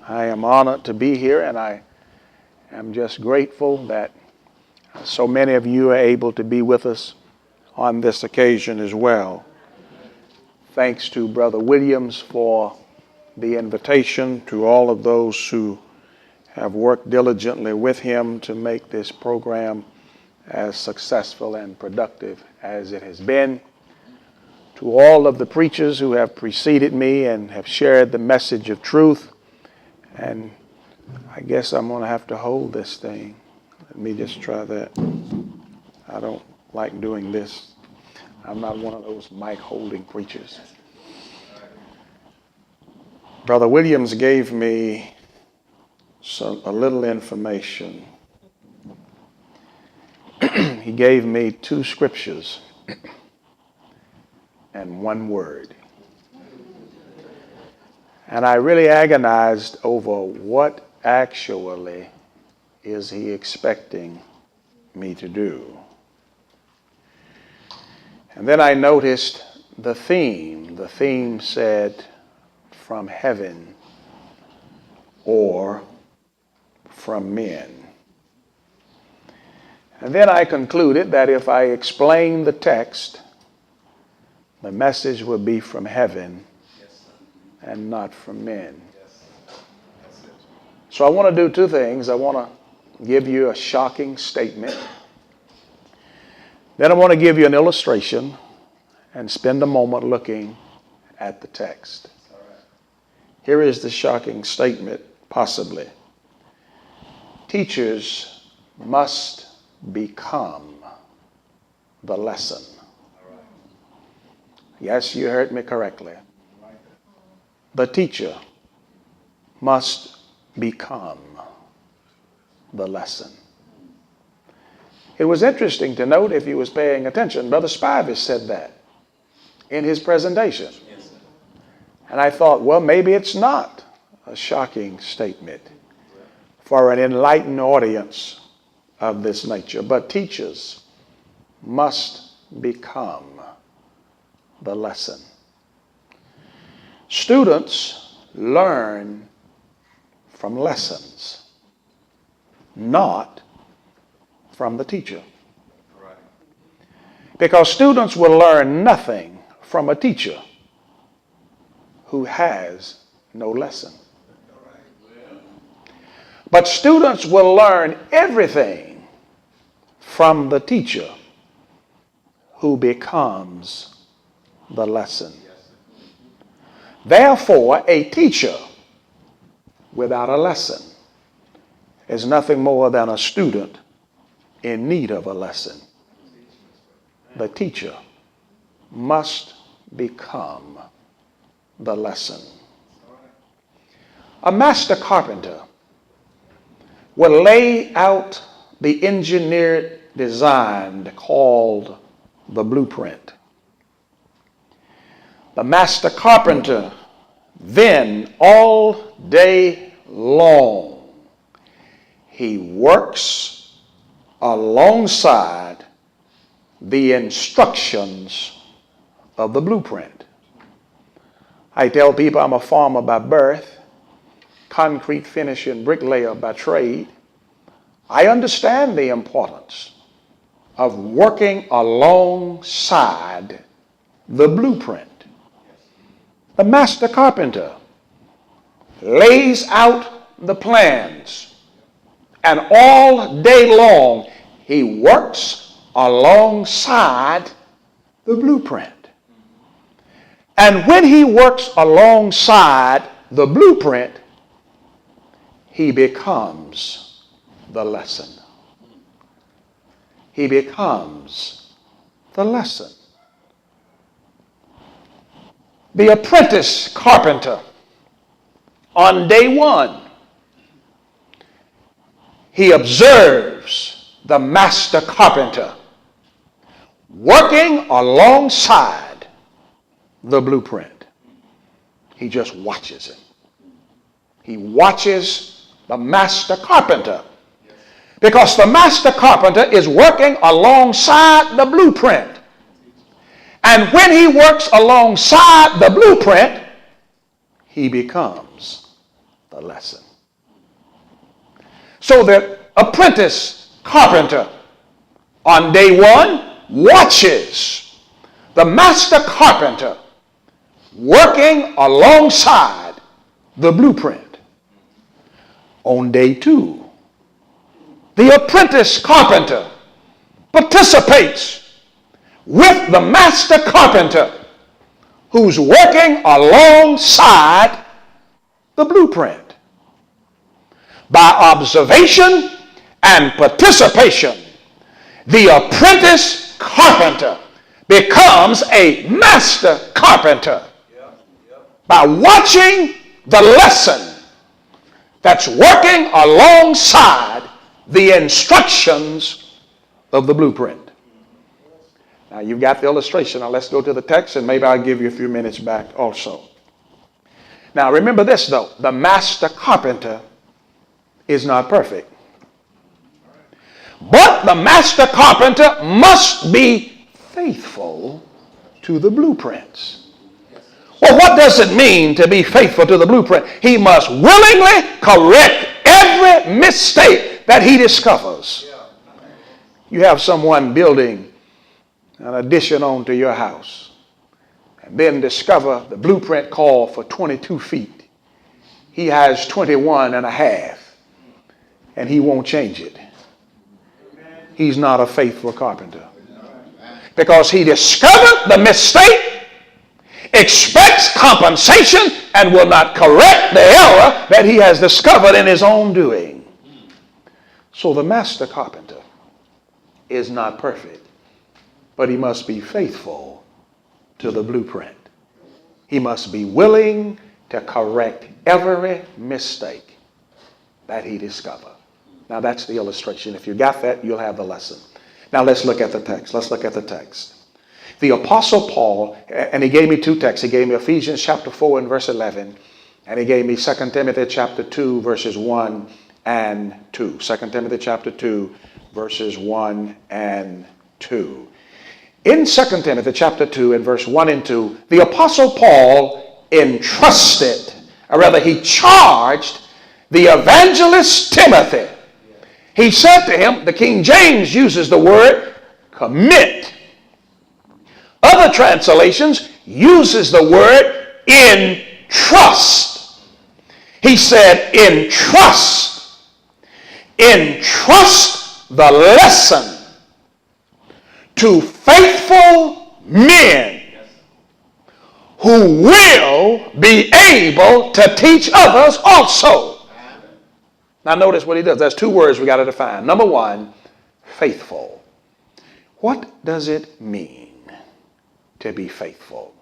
I am honored to be here, and I am just grateful that so many of you are able to be with us on this occasion as well. Thanks to Brother Williams for the invitation, to all of those who have worked diligently with him to make this program as successful and productive as it has been. To all of the preachers who have preceded me and have shared the message of truth. And I guess I'm going to have to hold this thing. Let me just try that. I don't like doing this. I'm not one of those mic holding preachers. Brother Williams gave me a little information. He gave me 2 scriptures and 1 word. And I really agonized over what actually is he expecting me to do. And then I noticed the theme. The theme said, from heaven or from men. And then I concluded that if I explain the text, the message will be from heaven and not from men. So I want to do 2 things. I want to give you a shocking statement. Then I want to give you an illustration and spend a moment looking at the text. Here is the shocking statement, possibly. Teachers must become the lesson. Yes, you heard me correctly. The teacher must become the lesson. It was interesting to note, if you was paying attention, Brother Spivey said that in his presentation. And I thought, well, maybe it's not a shocking statement for an enlightened audience of this nature. But teachers must become the lesson. Students learn from lessons, not from the teacher. Because students will learn nothing from a teacher who has no lesson. But students will learn everything from the teacher who becomes the lesson. Therefore, a teacher without a lesson is nothing more than a student in need of a lesson. The teacher must become the lesson. A master carpenter will lay out the engineered design called the blueprint. The master carpenter then all day long he works alongside the instructions of the blueprint. I tell people I'm a farmer by birth, concrete finishing bricklayer by trade. I understand the importance of working alongside the blueprint. The master carpenter lays out the plans, and all day long he works alongside the blueprint. And when he works alongside the blueprint, he becomes the lesson. He becomes the lesson. The apprentice carpenter, on day 1, he observes the master carpenter working alongside the blueprint. He just watches him. He watches the master carpenter, because the master carpenter is working alongside the blueprint. And when he works alongside the blueprint, he becomes the lesson. So the apprentice carpenter on day one watches the master carpenter working alongside the blueprint. On day two, the apprentice carpenter participates with the master carpenter who's working alongside the blueprint. By observation and participation, the apprentice carpenter becomes a master carpenter. By watching the lesson that's working alongside the instructions of the blueprint. Now you've got the illustration. Now let's go to the text and maybe I'll give you a few minutes back also. Now remember this though, the master carpenter is not perfect. But the master carpenter must be faithful to the blueprints. Well, what does it mean to be faithful to the blueprint? He must willingly correct every mistake that he discovers. You have someone building an addition onto your house and then discover the blueprint called for 22 feet. He has 21 and a half and he won't change it. He's not a faithful carpenter because he discovered the mistake, expects compensation, and will not correct the error that he has discovered in his own doing. So the master carpenter is not perfect, but he must be faithful to the blueprint. He must be willing to correct every mistake that he discovered. Now that's the illustration. If you got that, you'll have the lesson. Now let's look at the text. Let's look at the text. The Apostle Paul, and he gave me two texts. He gave me Ephesians chapter 4 and verse 11, and he gave me 2 Timothy chapter 2 verses 1 and 2. 2 Timothy chapter 2 verses 1 and 2. In 2 Timothy chapter 2 and verse 1 and 2, the Apostle Paul entrusted, or rather he charged the evangelist Timothy. He said to him, the King James uses the word commit. Other translations uses the word entrust. He said entrust the lesson to faithful men who will be able to teach others also. Now notice what he does. There's two words we got to define. Number one, faithful. What does it mean to be faithful?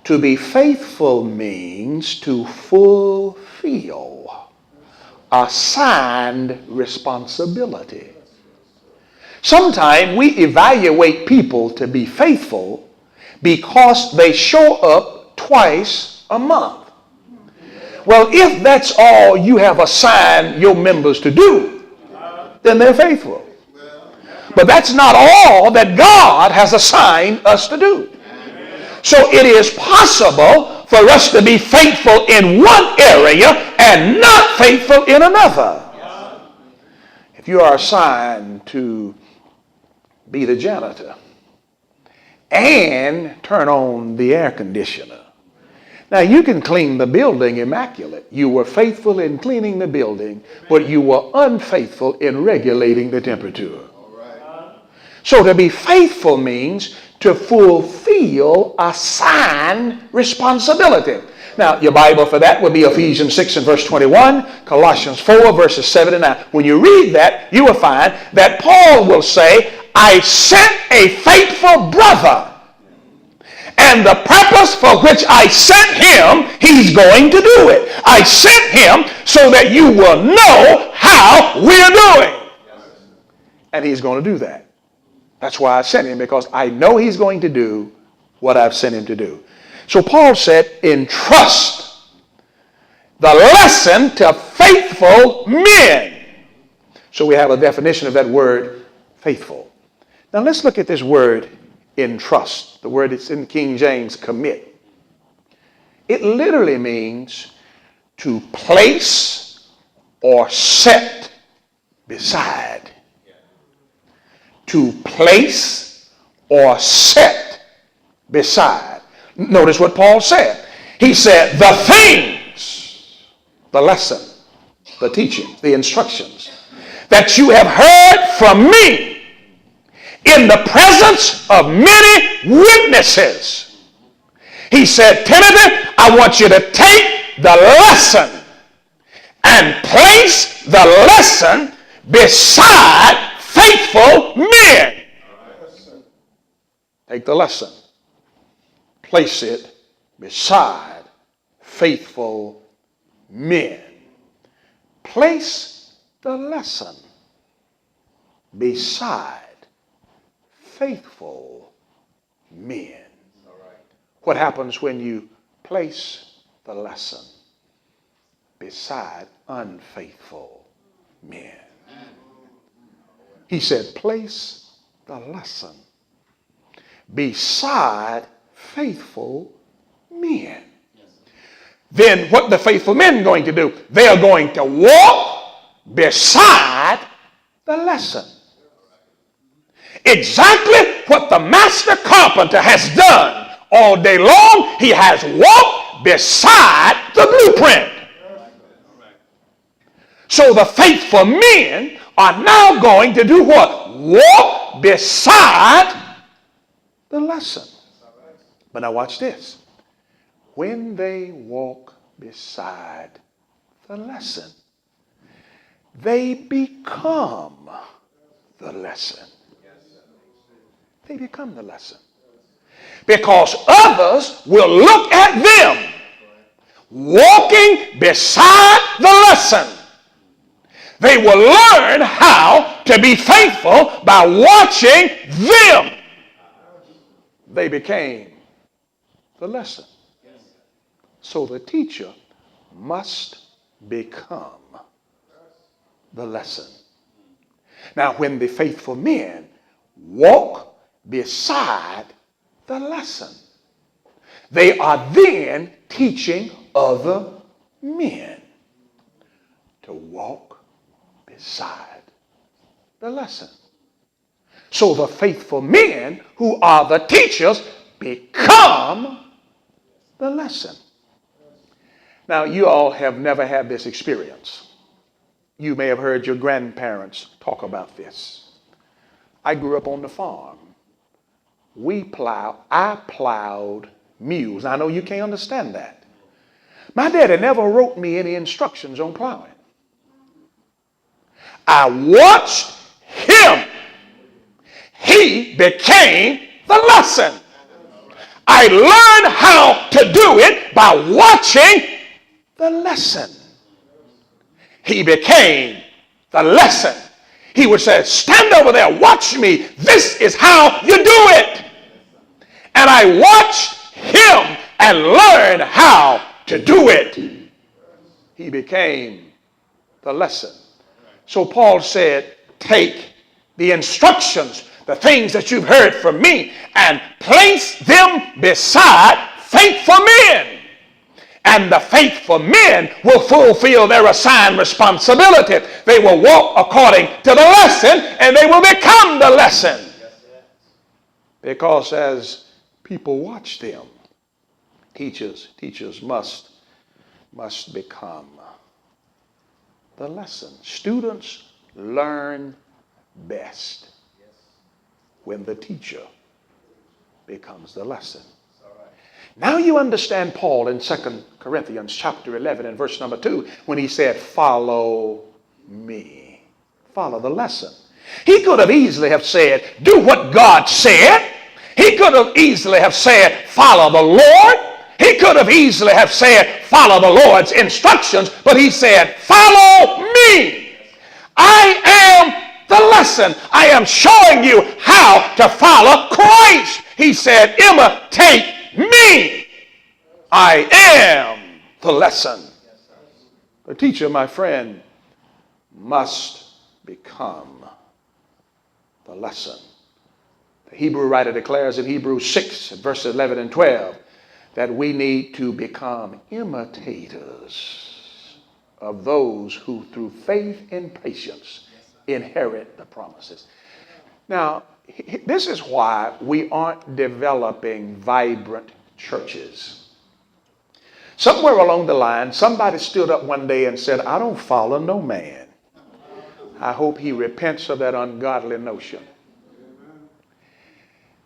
To be faithful means to fulfill assigned responsibility. Sometimes we evaluate people to be faithful because they show up twice a month. Well, if that's all you have assigned your members to do, then they're faithful. But that's not all that God has assigned us to do. So it is possible for us to be faithful in one area and not faithful in another. If you are assigned to be the janitor and turn on the air conditioner, now you can clean the building immaculate. You were faithful in cleaning the building, but you were unfaithful in regulating the temperature. So to be faithful means to fulfill assigned responsibility. Now, your Bible for that would be Ephesians 6 and verse 21, Colossians 4 verses 7 and 9. When you read that, you will find that Paul will say, I sent a faithful brother, and the purpose for which I sent him, he's going to do it. I sent him so that you will know how we're doing. And he's going to do that. That's why I sent him, because I know he's going to do what I've sent him to do. So Paul said, entrust the lesson to faithful men. So we have a definition of that word, faithful. Now let's look at this word, entrust. The word that's in King James, commit. It literally means to place or set beside. To place or set beside. Notice what Paul said. He said, the things, the lesson, the teaching, the instructions that you have heard from me in the presence of many witnesses. He said, Timothy, I want you to take the lesson and place the lesson beside faithful men. Take the lesson, place it beside faithful men. Place the lesson beside faithful men. What happens when you place the lesson beside unfaithful men? He said, place the lesson beside faithful men. Then what the faithful men going to do? They are going to walk beside the lesson. Exactly what the master carpenter has done all day long. He has walked beside the blueprint. So the faithful men are now going to do what? Walk beside the lesson. But now watch this. When they walk beside the lesson, they become the lesson. They become the lesson. Because others will look at them walking beside the lesson. They will learn how to be faithful by watching them. They became the lesson. So the teacher must become the lesson. Now, when the faithful men walk beside the lesson, they are then teaching other men to walk beside the lesson. So the faithful men who are the teachers become the lesson. Now, you all have never had this experience. You may have heard your grandparents talk about this. I grew up on the farm. I plowed mules. I know you can't understand that. My daddy never wrote me any instructions on plowing. I watched him. He became the lesson. I learned how to do it by watching the lesson. He became the lesson. He would say, stand over there, watch me. This is how you do it. And I watched him and learned how to do it. He became the lesson. So Paul said, take the instructions, the things that you've heard from me, and place them beside faithful men. And the faithful men will fulfill their assigned responsibility. They will walk according to the lesson, and they will become the lesson. Because as people watch them, teachers must become the lesson. Students learn best when the teacher becomes the lesson. Now you understand Paul in 2 Corinthians chapter 11 and verse number 2 when he said, follow me. Follow the lesson. He could have easily have said, do what God said. He could have easily have said, follow the Lord. He could have easily have said, follow the Lord's instructions. But he said, follow me. I am the lesson. I am showing you how to follow Christ. He said, imitate me. I am the lesson. The teacher, my friend, must become the lesson. The Hebrew writer declares in Hebrews 6, verses 11 and 12, that we need to become imitators of those who through faith and patience inherit the promises. Now, this is why we aren't developing vibrant churches. Somewhere along the line, somebody stood up one day and said, I don't follow no man. I hope he repents of that ungodly notion.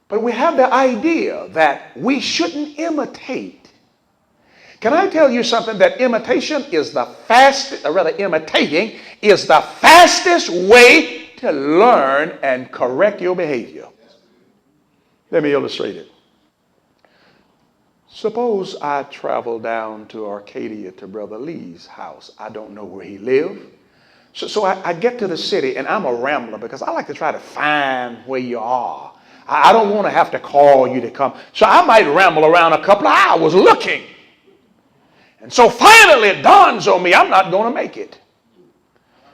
But we have the idea that we shouldn't imitate. Can I tell you something? That imitation is the fastest, or rather imitating is the fastest way to learn and correct your behavior. Let me illustrate it. Suppose I travel down to Arcadia to Brother Lee's house. I don't know where he lived. So I get to the city, and I'm a rambler because I like to try to find where you are. I don't want to have to call you to come. So I might ramble around a couple of hours looking. And so finally it dawns on me, I'm not going to make it.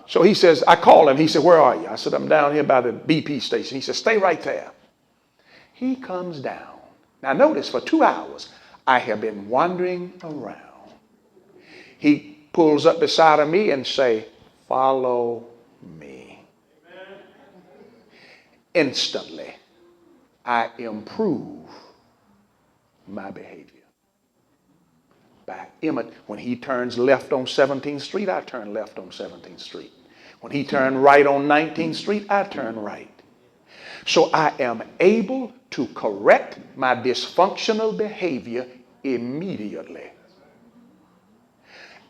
So he says, I call him. He said, where are you? I said, I'm down here by the BP station. He said, stay right there. He comes down. Now notice, for 2 hours, I have been wandering around. He pulls up beside of me and say, follow me. Instantly, I improve my behavior. When he turns left on 17th Street, I turn left on 17th Street. When he turned right on 19th Street, I turn right. So I am able to correct my dysfunctional behavior immediately.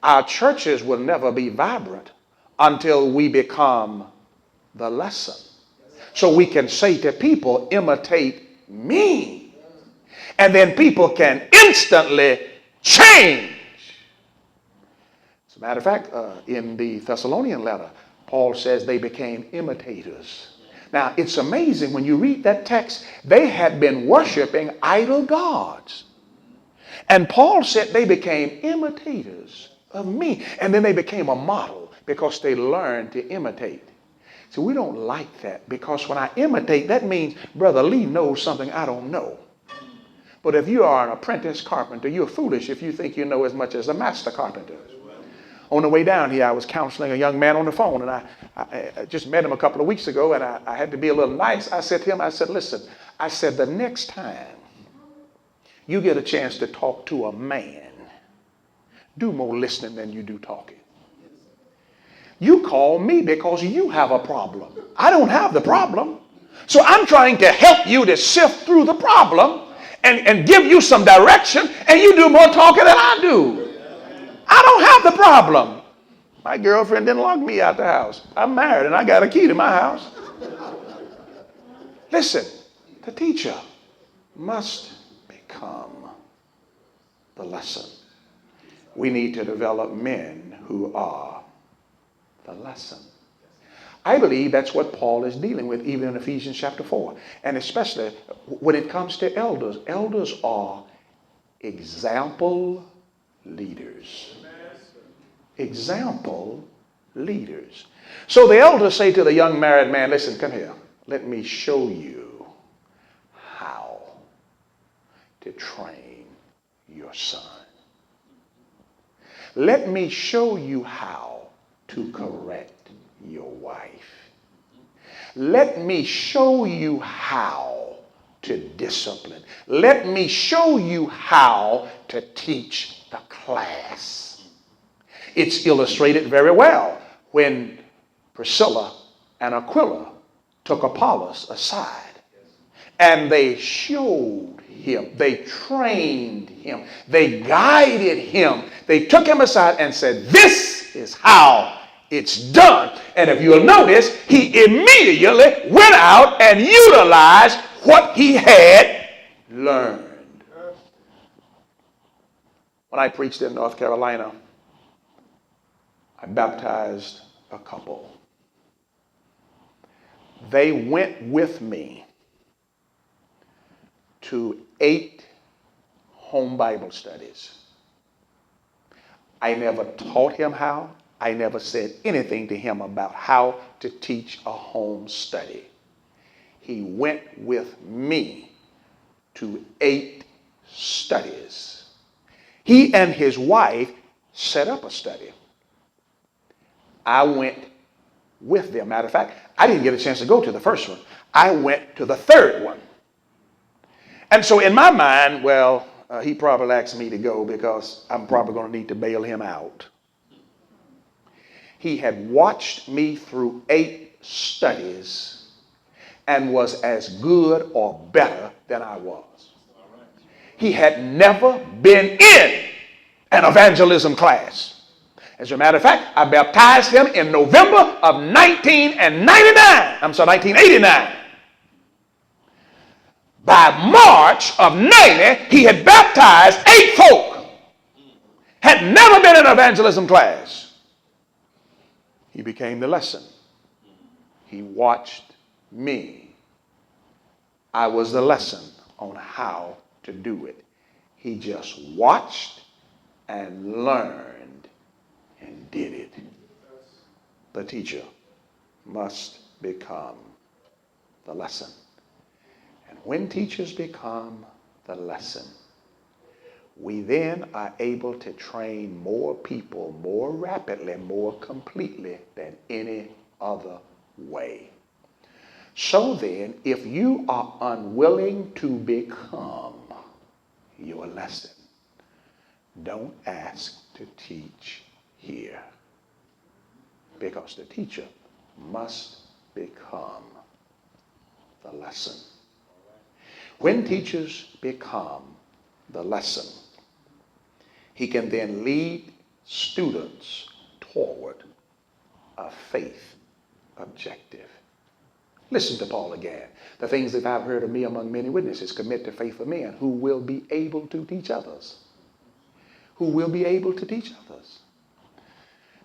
Our churches will never be vibrant until we become the lesson. So we can say to people, imitate me. And then people can instantly change. As a matter of fact, in the Thessalonian letter, Paul says they became imitators. Now, it's amazing when you read that text, they had been worshiping idol gods. And Paul said they became imitators of me. And then they became a model because they learned to imitate. So we don't like that, because when I imitate, that means Brother Lee knows something I don't know. But if you are an apprentice carpenter, you're foolish if you think you know as much as a master carpenter. On the way down here, I was counseling a young man on the phone, and I just met him a couple of weeks ago, and I had to be a little nice. I said to him, I said, listen, I said, the next time you get a chance to talk to a man, do more listening than you do talking. You call me because you have a problem. I don't have the problem. So I'm trying to help you to sift through the problem and give you some direction, and you do more talking than I do. I don't have the problem. My girlfriend didn't lock me out the house. I'm married and I got a key to my house. Listen, the teacher must become the lesson. We need to develop men who are the lesson. I believe that's what Paul is dealing with even in Ephesians chapter 4. And especially when it comes to elders. Elders are example leaders. Example leaders. So the elders say to the young married man, listen, come here. Let me show you how to train your son. Let me show you how to correct your wife. Let me show you how to discipline. Let me show you how to teach the class. It's illustrated very well when Priscilla and Aquila took Apollos aside and they showed him, they trained him, they guided him. They took him aside and said, this is how it's done. And if you'll notice, he immediately went out and utilized what he had learned. When I preached in North Carolina, I baptized a couple. They went with me to 8 home Bible studies. I never taught him how. I never said anything to him about how to teach a home study. He went with me to 8 studies. He and his wife set up a study. I went with them. Matter of fact, I didn't get a chance to go to the first one. I went to the third one. And so in my mind, well, he probably asked me to go because I'm probably going to need to bail him out. He had watched me through 8 studies and was as good or better than I was. He had never been in an evangelism class. As a matter of fact, I baptized him in November of 1989. By March of 90, he had baptized 8 folk. Had never been in an evangelism class. He became the lesson. He watched me. I was the lesson on how to do it. He just watched and learned and did it. The teacher must become the lesson. And when teachers become the lesson, we then are able to train more people more rapidly, more completely than any other way. So then, if you are unwilling to become your lesson, don't ask to teach here, because the teacher must become the lesson. When teachers become the lesson, he can then lead students toward a faith objective. Listen to Paul again. The things that I've heard of me among many witnesses, commit to faithful men who will be able to teach others. Who will be able to teach others.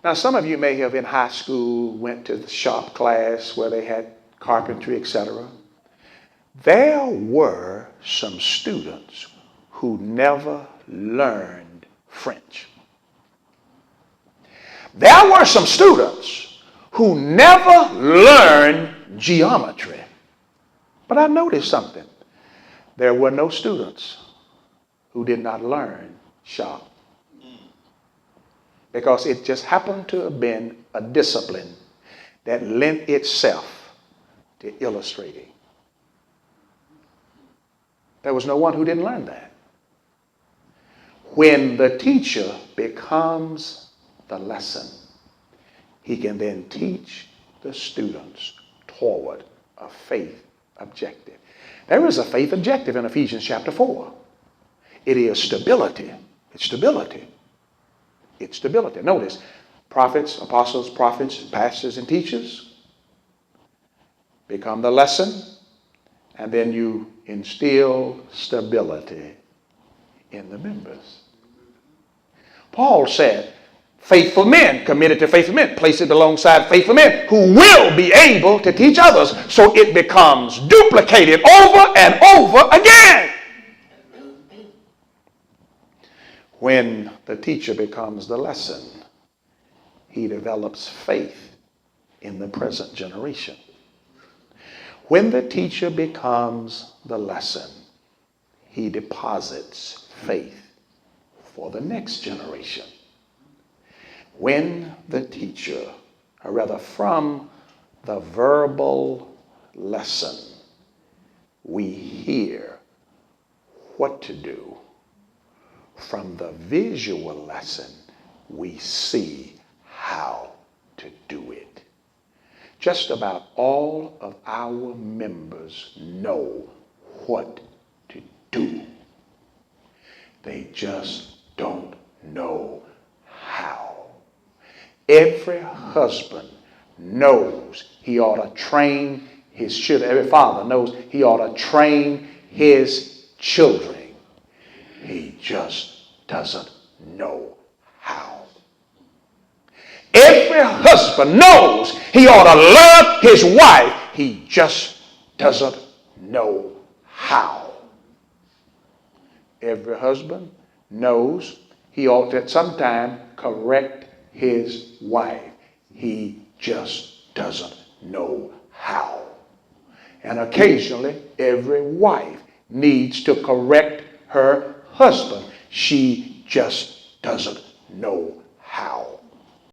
Now, some of you may have in high school went to the shop class where they had carpentry, etc. There were some students who never learned French. There were some students who never learned geometry. But I noticed something. There were no students who did not learn shop. Because it just happened to have been a discipline that lent itself to illustrating. There was no one who didn't learn that. When the teacher becomes the lesson, he can then teach the students toward a faith objective. There is a faith objective in Ephesians chapter 4. It is stability. It's stability. It's stability. Notice, prophets, apostles, prophets, pastors, and teachers become the lesson, and then you instill stability in the members. Paul said, faithful men, committed to faithful men, place it alongside faithful men who will be able to teach others, so it becomes duplicated over and over again. When the teacher becomes the lesson, he develops faith in the present generation. When the teacher becomes the lesson, he deposits faith for the next generation. When the teacher, or rather from the verbal lesson, we hear what to do. From the visual lesson, we see how to do it. Just about all of our members know what to do. They just don't know how. Every husband knows he ought to train his children. Every father knows he ought to train his children. He just doesn't know how. Every husband knows he ought to love his wife. He just doesn't know how. Every husband knows he ought to at some time correct his wife. He just doesn't know how. And occasionally, every wife needs to correct her husband. She just doesn't know how.